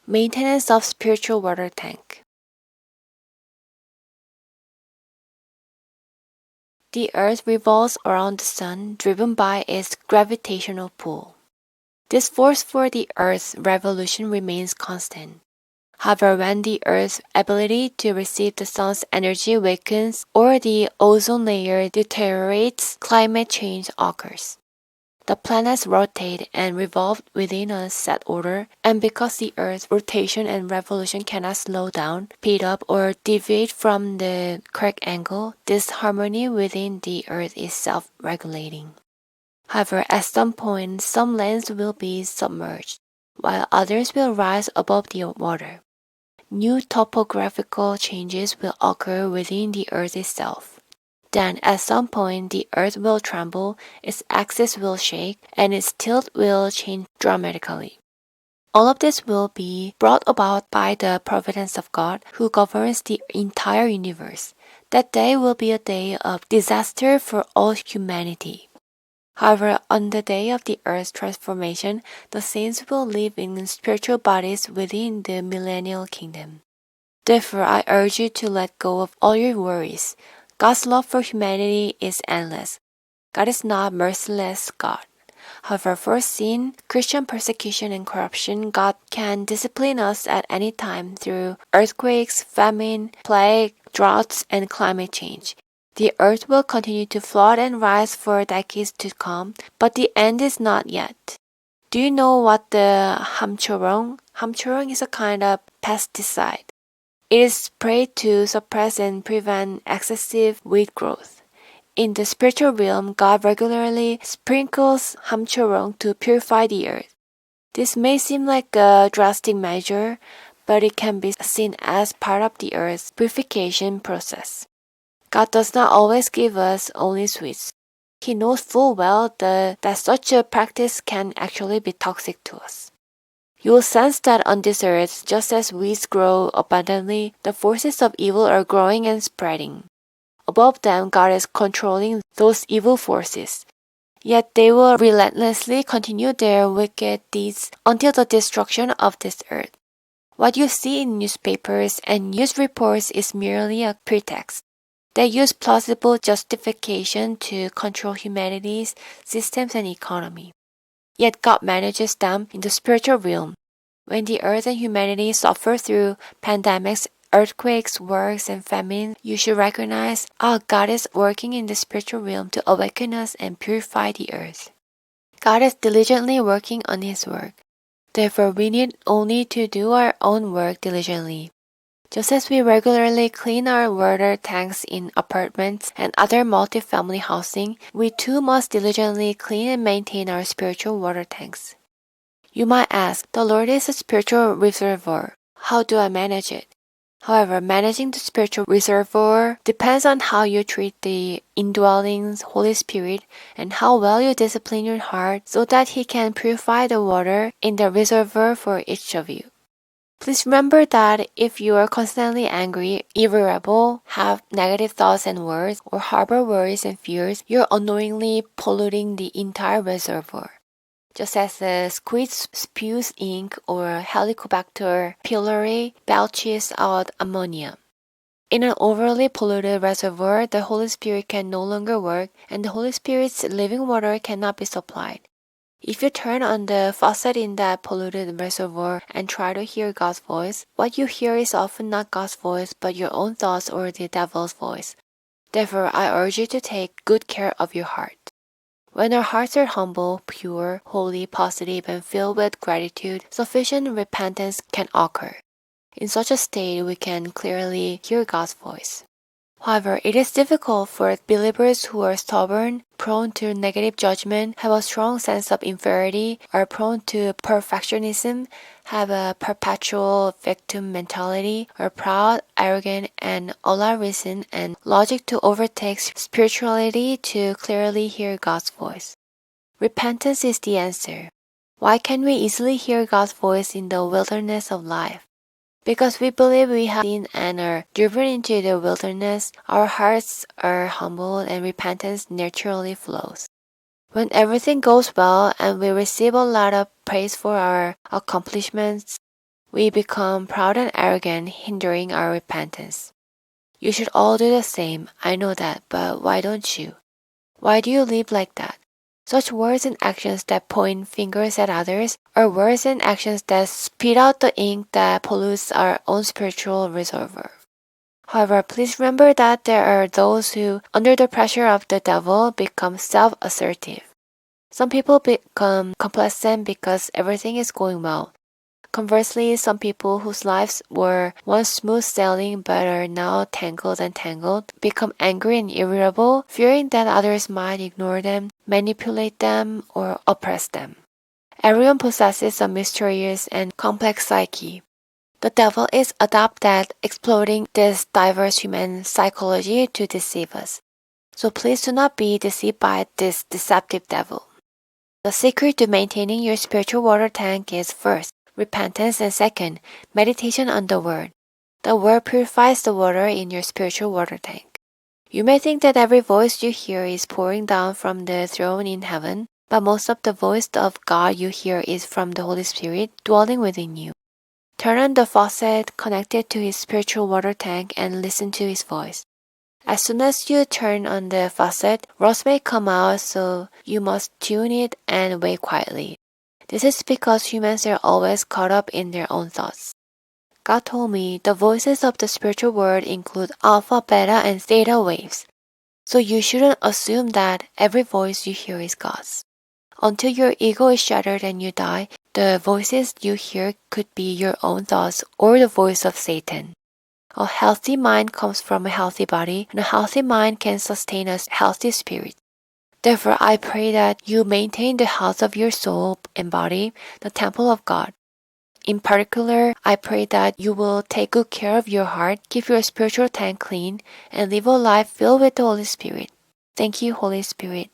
Maintenance of spiritual water tank. The earth revolves around the sun driven by its gravitational pull. This force for the earth's revolution remains constant. However, when the earth's ability to receive the sun's energy weakens or the ozone layer deteriorates, climate change occurs. The planets rotate and revolve within a set order, and because the Earth's rotation and revolution cannot slow down, speed up, or deviate from the correct angle, this harmony within the Earth is self-regulating. However, at some point, some lands will be submerged, while others will rise above the water. New topographical changes will occur within the Earth itself. Then at some point the earth will tremble, its axis will shake, and its tilt will change dramatically. All of this will be brought about by the providence of God who governs the entire universe. That day will be a day of disaster for all humanity. However, on the day of the earth's transformation, the saints will live in spiritual bodies within the millennial kingdom. Therefore, I urge you to let go of all your worries. God's love for humanity is endless. God is not merciless God. However, for sin, Christian persecution, and corruption, God can discipline us at any time through earthquakes, famine, plague, droughts, and climate change. The earth will continue to flood and rise for decades to come, but the end is not yet. Do you know what the hamchorong? Hamchorong is a kind of pesticide. It is sprayed to suppress and prevent excessive weed growth. In the spiritual realm, God regularly sprinkles hamchorong to purify the earth. This may seem like a drastic measure, but it can be seen as part of the earth's purification process. God does not always give us only sweets. He knows full well that such a practice can actually be toxic to us. You will sense that on this earth, just as weeds grow abundantly, the forces of evil are growing and spreading. Above them, God is controlling those evil forces. Yet they will relentlessly continue their wicked deeds until the destruction of this earth. What you see in newspapers and news reports is merely a pretext. They use plausible justification to control humanity's systems and economy. Yet God manages them in the spiritual realm. When the earth and humanity suffer through pandemics, earthquakes, wars, and famine, you should recognize, God is working in the spiritual realm to awaken us and purify the earth. God is diligently working on His work. Therefore, we need only to do our own work diligently. Just as we regularly clean our water tanks in apartments and other multifamily housing, we too must diligently clean and maintain our spiritual water tanks. You might ask, the Lord is a spiritual reservoir. How do I manage it? However, managing the spiritual reservoir depends on how you treat the indwelling Holy Spirit and how well you discipline your heart so that He can purify the water in the reservoir for each of you. Please remember that if you are constantly angry, irritable, have negative thoughts and words, or harbor worries and fears, you're unknowingly polluting the entire reservoir. Just as a squid spews ink or Helicobacter pylori belches out ammonia. In an overly polluted reservoir, the Holy Spirit can no longer work and the Holy Spirit's living water cannot be supplied. If you turn on the faucet in that polluted reservoir and try to hear God's voice, what you hear is often not God's voice but your own thoughts or the devil's voice. Therefore, I urge you to take good care of your heart. When our hearts are humble, pure, holy, positive, and filled with gratitude, sufficient repentance can occur. In such a state, we can clearly hear God's voice. However, it is difficult for believers who are stubborn, prone to negative judgment, have a strong sense of inferiority, are prone to perfectionism, have a perpetual victim mentality, are proud, arrogant, and allow reason and logic to overtake spirituality to clearly hear God's voice. Repentance is the answer. Why can we easily hear God's voice in the wilderness of life? Because we believe we have sinned and are driven into the wilderness, our hearts are humbled and repentance naturally flows. When everything goes well and we receive a lot of praise for our accomplishments, we become proud and arrogant, hindering our repentance. You should all do the same, I know that, but why don't you? Why do you live like that? Such words and actions that point fingers at others are words and actions that spit out the ink that pollutes our own spiritual reservoir. However, please remember that there are those who, under the pressure of the devil, become self-assertive. Some people become complacent because everything is going well. Conversely, some people whose lives were once smooth sailing but are now tangled become angry and irritable, fearing that others might ignore them, manipulate them, or oppress them. Everyone possesses a mysterious and complex psyche. The devil is adept at exploiting this diverse human psychology to deceive us. So please do not be deceived by this deceptive devil. The secret to maintaining your spiritual water tank is first, repentance, and second, meditation on the Word. The Word purifies the water in your spiritual water tank. You may think that every voice you hear is pouring down from the throne in heaven, but most of the voice of God you hear is from the Holy Spirit dwelling within you. Turn on the faucet connected to His spiritual water tank and listen to His voice. As soon as you turn on the faucet, rust may come out, so you must tune it and wait quietly. This is because humans are always caught up in their own thoughts. God told me the voices of the spiritual world include alpha, beta, and theta waves. So you shouldn't assume that every voice you hear is God's. Until your ego is shattered and you die, the voices you hear could be your own thoughts or the voice of Satan. A healthy mind comes from a healthy body, and a healthy mind can sustain a healthy spirit. Therefore, I pray that you maintain the health of your soul and body, the temple of God. In particular, I pray that you will take good care of your heart, keep your spiritual tank clean, and live a life filled with the Holy Spirit. Thank you, Holy Spirit.